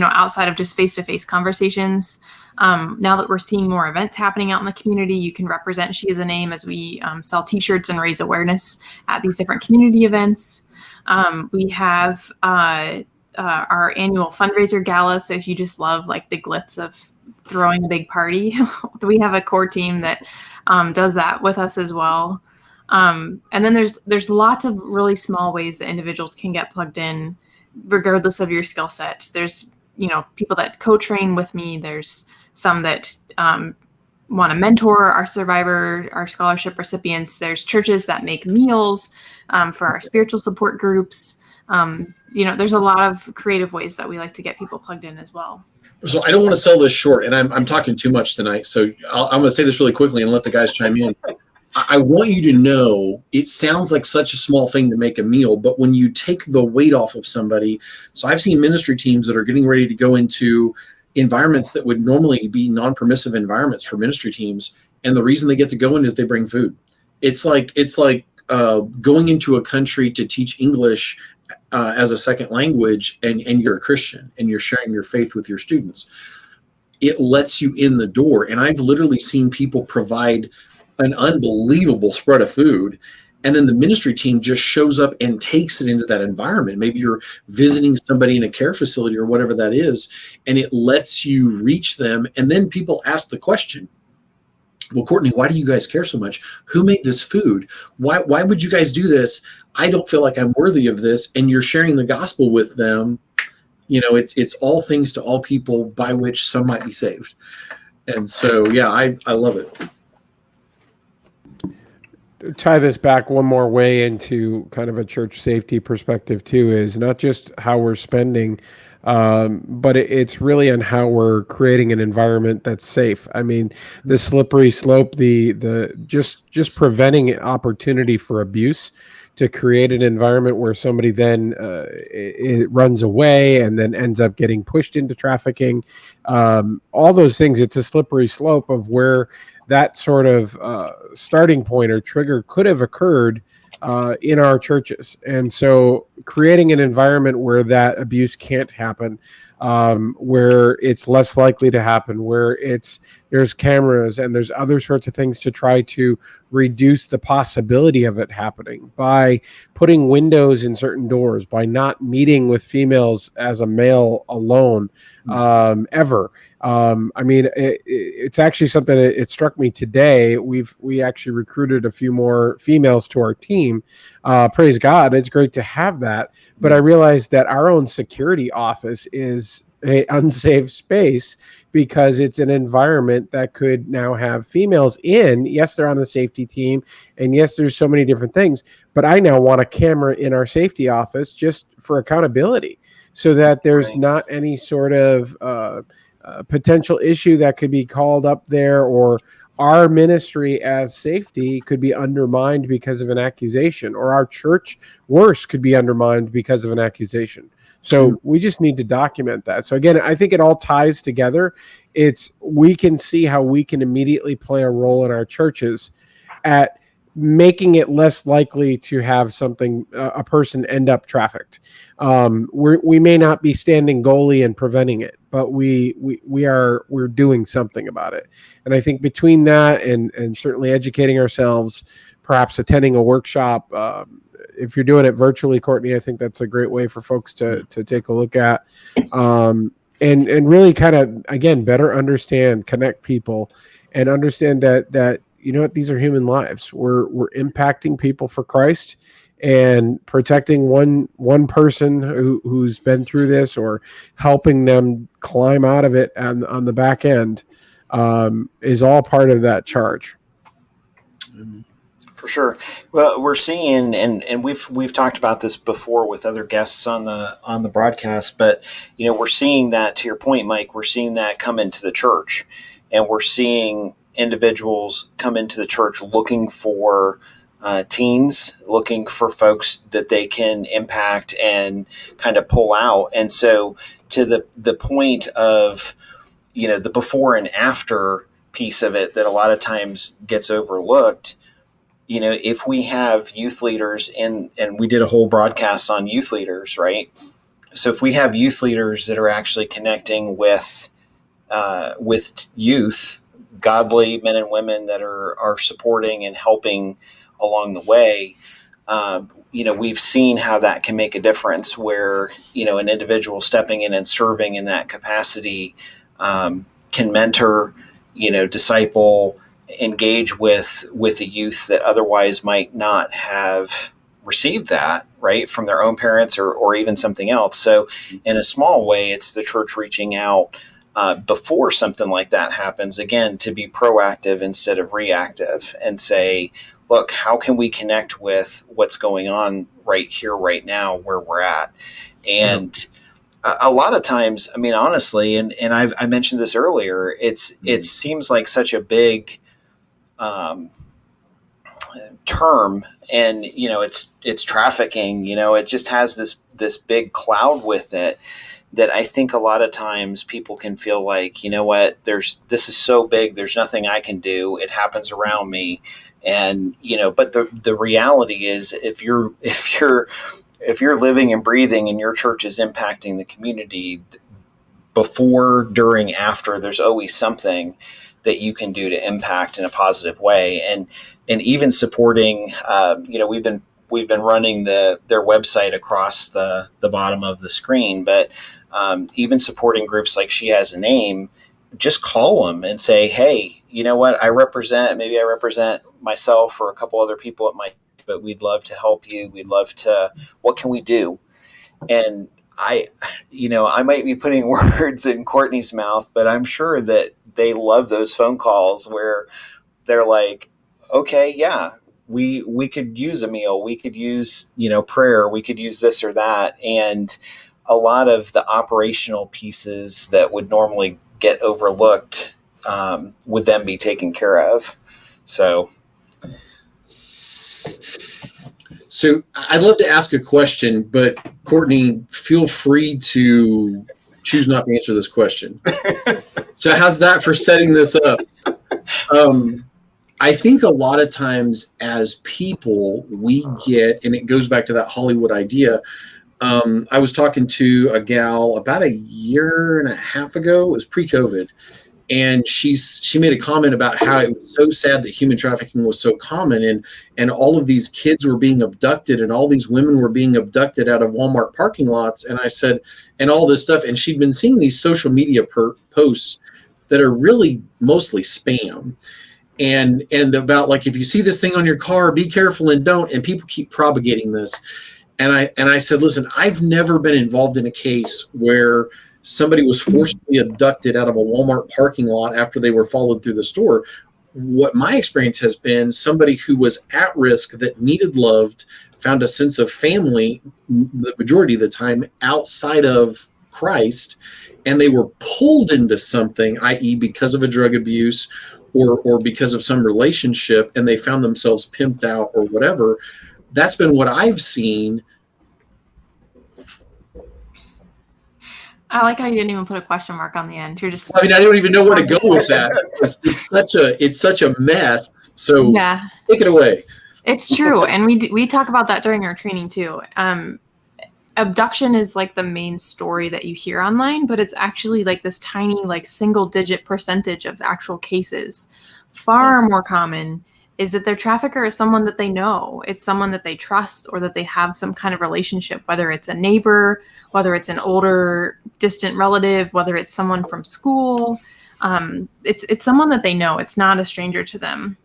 outside of just face-to-face conversations. Now that we're seeing more events happening out in the community, you can represent She Is a Name as we sell t-shirts and raise awareness at these different community events. We have our annual fundraiser gala. So if you just love like the glitz of throwing a big party, we have a core team that does that with us as well. And then there's lots of really small ways that individuals can get plugged in regardless of your skill set. There's, people that co-train with me. There's some that want to mentor our scholarship recipients. There's churches that make meals for our spiritual support groups. There's a lot of creative ways that we like to get people plugged in as well.
So I don't want to sell this short, and I'm talking too much tonight. So I'm going to say this really quickly and let the guys chime in. I want you to know it sounds like such a small thing to make a meal, but when you take the weight off of somebody, so I've seen ministry teams that are getting ready to go into environments that would normally be non-permissive environments for ministry teams, and the reason they get to go in is they bring food. It's like going into a country to teach English as a second language, and you're a Christian and you're sharing your faith with your students. It lets you in the door, and I've literally seen people provide an unbelievable spread of food, and then the ministry team just shows up and takes it into that environment. Maybe you're visiting somebody in a care facility or whatever that is, and it lets you reach them. And then people ask the question, well, Courtney, why do you guys care so much? Who made this food? Why would you guys do this? I don't feel like I'm worthy of this. And you're sharing the gospel with them. It's all things to all people, by which some might be saved. And so, yeah, I love it.
Tie this back one more way into kind of a church safety perspective too, is not just how we're spending, but it's really on how we're creating an environment that's safe. I mean, the slippery slope, the just preventing opportunity for abuse, to create an environment where somebody then it runs away and then ends up getting pushed into trafficking. All those things, it's a slippery slope of where that sort of starting point or trigger could have occurred in our churches. And so creating an environment where that abuse can't happen, where it's less likely to happen, where there's cameras and there's other sorts of things to try to reduce the possibility of it happening, by putting windows in certain doors, by not meeting with females as a male alone ever. I mean, it's actually something that it struck me today. We actually recruited a few more females to our team. Praise God. It's great to have that. But I realized that our own security office is an unsafe space because it's an environment that could now have females in. Yes, they're on the safety team. And yes, there's so many different things. But I now want a camera in our safety office just for accountability, so that there's not any sort of potential issue that could be called up there, or our ministry as safety could be undermined because of an accusation, or our church, worse, could be undermined because of an accusation. So we just need to document that. So again, I think it all ties together. We can see how we can immediately play a role in our churches at making it less likely to have a person end up trafficked. We may not be standing goalie and preventing it, but we're doing something about it. And I think between that and certainly educating ourselves, perhaps attending a workshop, if you're doing it virtually, Courtney, I think that's a great way for folks to take a look at, and really kind of, again, better understand, connect people, and understand that you know what, these are human lives. We're impacting people for Christ, and protecting one person who's been through this, or helping them climb out of it on the back end, is all part of that charge.
For sure. Well, we're seeing, and we've talked about this before with other guests on the broadcast, but we're seeing that, to your point, Mike, we're seeing that come into the church, and we're seeing individuals come into the church looking for teens, looking for folks that they can impact and kind of pull out. And so to the point of, the before and after piece of it that a lot of times gets overlooked, if we have youth leaders, and we did a whole broadcast on youth leaders, right? So if we have youth leaders that are actually connecting with youth, godly men and women that are supporting and helping along the way, we've seen how that can make a difference, where, an individual stepping in and serving in that capacity can mentor, disciple, engage with a youth that otherwise might not have received that, right, from their own parents or even something else. So in a small way, it's the church reaching out before something like that happens, again, to be proactive instead of reactive, and say, look, how can we connect with what's going on right here, right now, where we're at? And a lot of times, I mean, honestly, and I mentioned this earlier, it seems like such a big term, and it's trafficking. It just has this big cloud with it, that I think a lot of times people can feel like, you know what, this is so big, there's nothing I can do. It happens around me. And, but the reality is, if you're living and breathing and your church is impacting the community, before, during, after, there's always something that you can do to impact in a positive way. And even supporting, we've been running their website across the bottom of the screen, but even supporting groups like She Has a Name, just call them and say, hey, you know what, maybe I represent myself or a couple other people but we'd love to help you. What can we do? And I might be putting words in Courtney's mouth, but I'm sure that they love those phone calls where they're like, okay, yeah, we could use a meal, we could use, prayer, we could use this or that. And a lot of the operational pieces that would normally get overlooked would then be taken care of. So
I'd love to ask a question, but Courtney, feel free to choose not to answer this question. So how's that for setting this up? I think a lot of times as people, we get, and it goes back to that Hollywood idea. I was talking to a gal about a year and a half ago. It was pre-COVID. And she made a comment about how it was so sad that human trafficking was so common, and all of these kids were being abducted, and all these women were being abducted out of Walmart parking lots. And I said, and all this stuff. And she'd been seeing these social media posts that are really mostly spam. And about, like, if you see this thing on your car, be careful and don't. And people keep propagating this. And I said, listen, I've never been involved in a case where somebody was forcibly abducted out of a Walmart parking lot after they were followed through the store. What my experience has been, somebody who was at risk, that needed loved, found a sense of family the majority of the time outside of Christ, and they were pulled into something, i.e. because of a drug abuse or because of some relationship, and they found themselves pimped out or whatever. That's been what I've seen.
I like how you didn't even put a question mark on the end. You're just.
I mean, I don't even know where to go with that. It's such a mess. So yeah, take it away.
It's true, and we talk about that during our training too. Abduction is like the main story that you hear online, but it's actually like this tiny, like single-digit percentage of actual cases. Far more common is that their trafficker is someone that they know. It's someone that they trust, or that they have some kind of relationship, whether it's a neighbor, whether it's an older distant relative, whether it's someone from school. It's someone that they know. It's not a stranger to them.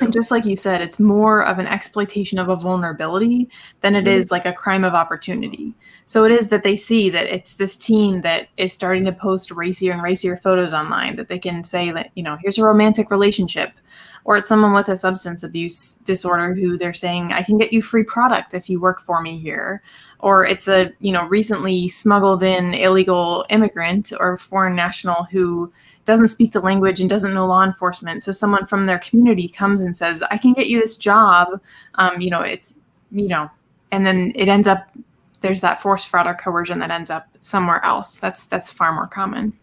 And just like you said, it's more of an exploitation of a vulnerability than it is like a crime of opportunity. So it is that they see that it's this teen that is starting to post racier and racier photos online, that they can say that, here's a romantic relationship. Or it's someone with a substance abuse disorder who they're saying, I can get you free product if you work for me here. Or it's a, recently smuggled in illegal immigrant or foreign national who doesn't speak the language and doesn't know law enforcement. So someone from their community comes and says, I can get you this job. And then it ends up, there's that forced fraud or coercion that ends up somewhere else. That's far more common.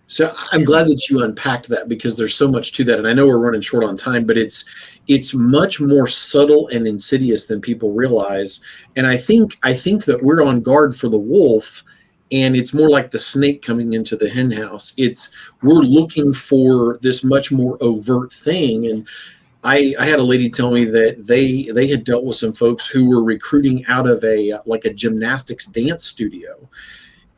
So I'm glad that you unpacked that, because there's so much to that. And I know we're running short on time, but it's much more subtle and insidious than people realize. And I think that we're on guard for the wolf, and it's more like the snake coming into the hen house. We're looking for this much more overt thing. And I had a lady tell me that they had dealt with some folks who were recruiting out of a gymnastics dance studio.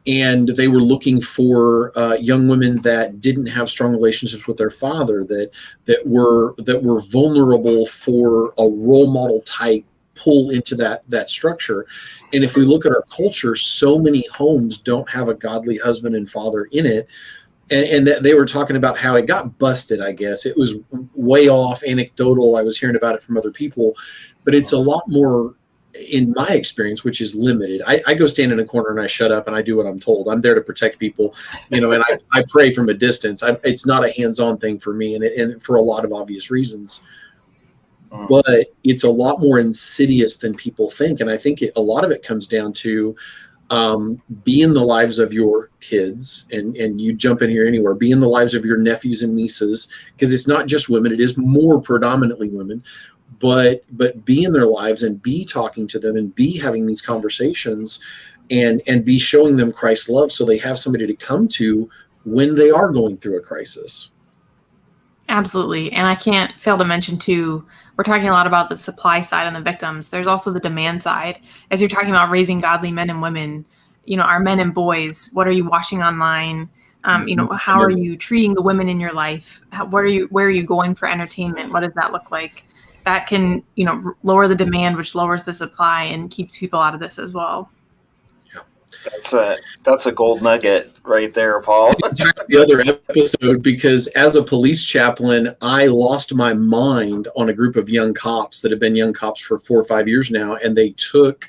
And they were looking for young women that didn't have strong relationships with their father, that were vulnerable for a role model type pull into that structure. And if we look at our culture, so many homes don't have a godly husband and father in it. And that they were talking about how it got busted, I guess. It was way off, anecdotal. I was hearing about it from other people, but it's a lot more, in my experience, which is limited. I go stand in a corner and I shut up and I do what I'm told. I'm there to protect people, and I pray from a distance. It's not a hands-on thing for me, and for a lot of obvious reasons. But it's a lot more insidious than people think. And I think a lot of it comes down to be in the lives of your kids, and you jump in here anywhere, be in the lives of your nephews and nieces, because it's not just women, it is more predominantly women, but be in their lives and be talking to them and be having these conversations and be showing them Christ's love, so they have somebody to come to when they are going through a crisis.
Absolutely. And I can't fail to mention too, we're talking a lot about the supply side and the victims. There's also the demand side. As you're talking about raising godly men and women, our men and boys, what are you watching online? How are you treating the women in your life? Where are you going for entertainment? What does that look like? That can, lower the demand, which lowers the supply and keeps people out of this as well.
That's a gold nugget right there, Paul.
The other episode, because as a police chaplain, I lost my mind on a group of young cops that have been young cops for 4 or 5 years now, and they took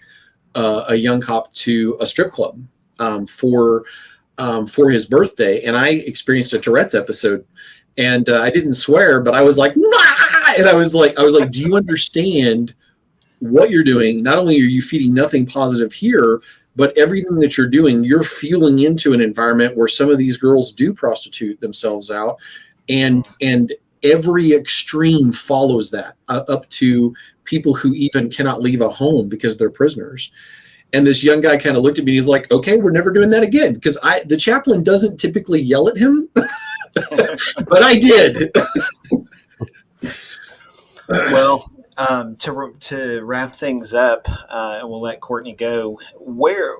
a young cop to a strip club for his birthday, and I experienced a Tourette's episode, and I didn't swear, but I was like, nah! And I was like, do you understand what you're doing? Not only are you feeding nothing positive here, but everything that you're doing, you're fueling into an environment where some of these girls do prostitute themselves out, and every extreme follows that, up to people who even cannot leave a home because they're prisoners. And this young guy kind of looked at me and he's like, okay, we're never doing that again. Because the chaplain doesn't typically yell at him, but I did.
Well, to wrap things up, and we'll let Courtney go. Where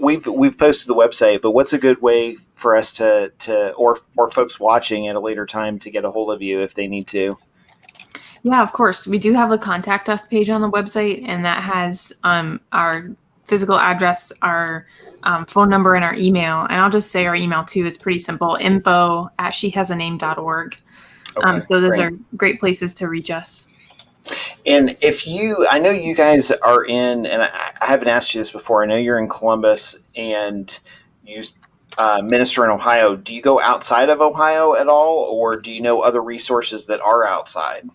we've posted the website, but what's a good way for us to or folks watching at a later time to get a hold of you if they need to?
Yeah, of course. We do have the contact us page on the website, and that has our physical address, our phone number, and our email. And I'll just say our email too. It's pretty simple: info@shehasaname.org.
Okay,
so those
great.
are great places to reach us.
And I know you guys are in, and I haven't asked you this before, I know you're in Columbus and you minister in Ohio. Do you go outside of Ohio at all, or do you know other resources that are outside?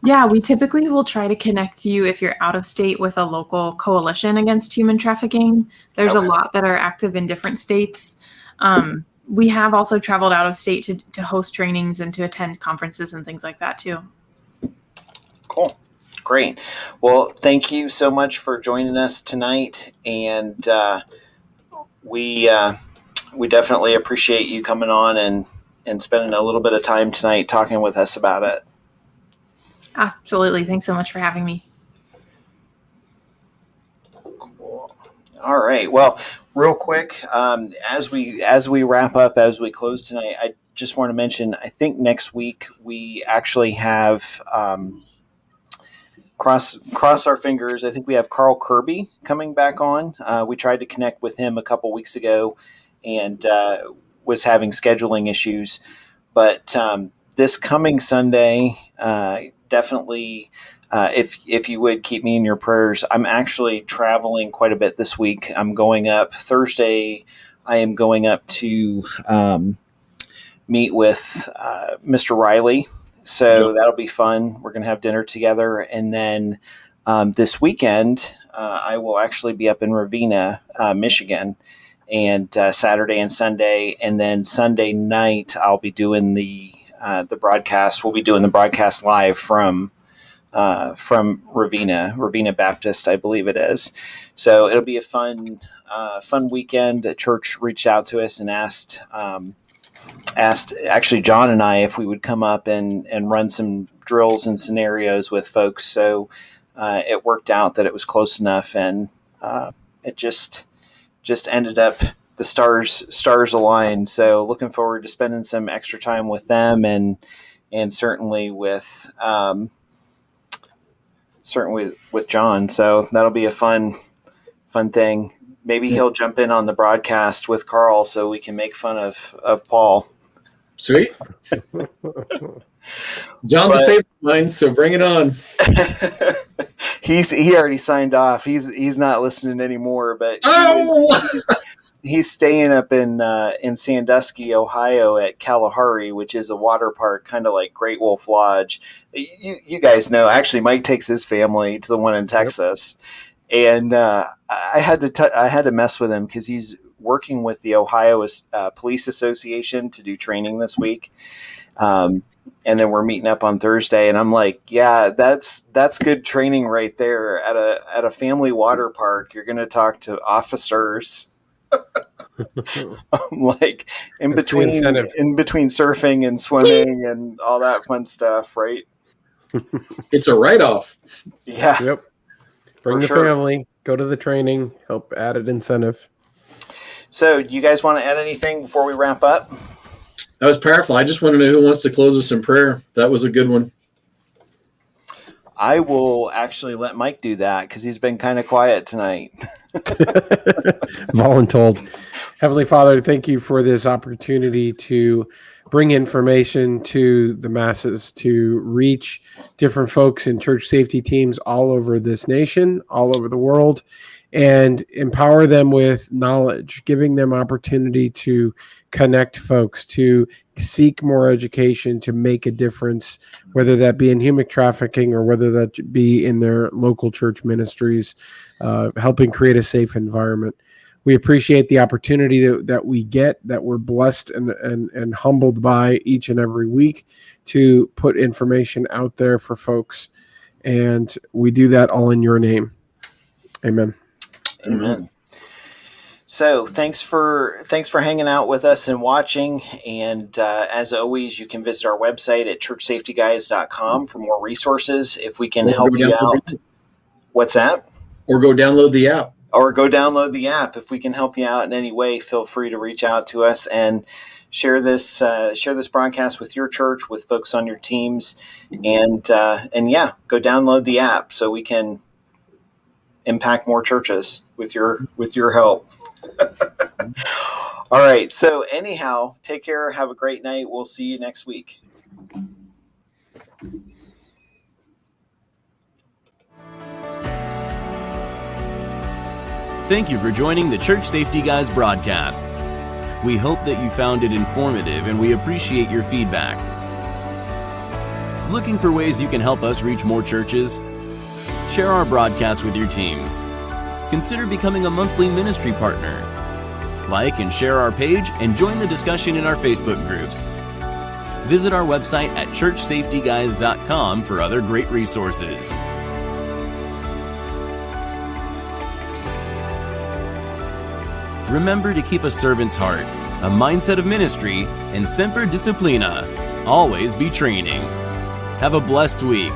Yeah, we typically will try to connect you if you're out of state with a local coalition against human trafficking. There's a lot that are active in different states. We have also traveled out of state to host trainings and to attend conferences and things like that too.
Cool. Great. Well, thank you so much for joining us tonight. And we definitely appreciate you coming on and spending a little bit of time tonight talking with us about it.
Absolutely. Thanks so much for having me.
Cool. All right. Well, real quick, as we wrap up, as we close tonight, I just want to mention, I think next week we actually have cross our fingers. I think we have Carl Kirby coming back on. We tried to connect with him a couple weeks ago and was having scheduling issues. But this coming Sunday, definitely, if you would keep me in your prayers. I'm actually traveling quite a bit this week. I'm going up Thursday. I am going up to meet with Mr. Riley. So that'll be fun. We're going to have dinner together. And then this weekend, I will actually be up in Ravenna, Michigan, and Saturday and Sunday. And then Sunday night, I'll be doing the broadcast. We'll be doing the broadcast live from Ravenna Baptist, I believe it is. So it'll be a fun weekend. The church reached out to us and asked actually John and I if we would come up and run some drills and scenarios with folks. So it worked out that it was close enough, and it just ended up the stars aligned. So looking forward to spending some extra time with them and certainly with certainly with John. So that'll be a fun thing. Maybe he'll jump in on the broadcast with Carl so we can make fun of Paul.
Sweet. John's a favorite of mine, so bring it on.
He already signed off. He's not listening anymore, but he's staying up in Sandusky, Ohio at Kalahari, which is a water park, kind of like Great Wolf Lodge. You guys know, actually, Mike takes his family to the one in Texas. And I had to mess with him because he's working with the Ohio Police Association to do training this week. And then we're meeting up on Thursday, and I'm like, yeah, that's good training right there at a family water park. You're going to talk to officers. Like in between surfing and swimming and all that fun stuff, right?
It's a write-off.
Yeah.
Yep. Bring the family, go to the training, help added incentive.
So, do you guys want to add anything before we wrap up?
That was powerful. I just want to know who wants to close us in prayer. That was a good one.
I will actually let Mike do that because he's been kind of quiet tonight.
Voluntold. Heavenly Father, thank you for this opportunity to bring information to the masses, to reach different folks in church safety teams all over this nation, all over the world, and empower them with knowledge, giving them opportunity to connect folks, to seek more education, to make a difference, whether that be in human trafficking or whether that be in their local church ministries, helping create a safe environment. We appreciate the opportunity that we get, that we're blessed and humbled by each and every week to put information out there for folks. And we do that all in your name. Amen.
Amen. So thanks for hanging out with us and watching. And as always, you can visit our website at churchsafetyguys.com for more resources. If we can help you out. What's that?
Or go download the app.
If we can help you out in any way, feel free to reach out to us and share this broadcast with your church, with folks on your teams, and yeah, go download the app so we can impact more churches with your help. All right. So anyhow, take care. Have a great night. We'll see you next week.
Thank you for joining the Church Safety Guys broadcast. We hope that you found it informative, and we appreciate your feedback. Looking for ways you can help us reach more churches? Share our broadcast with your teams. Consider becoming a monthly ministry partner. Like and share our page and join the discussion in our Facebook groups. Visit our website at churchsafetyguys.com for other great resources. Remember to keep a servant's heart, a mindset of ministry, and Semper Disciplina. Always be training. Have a blessed week.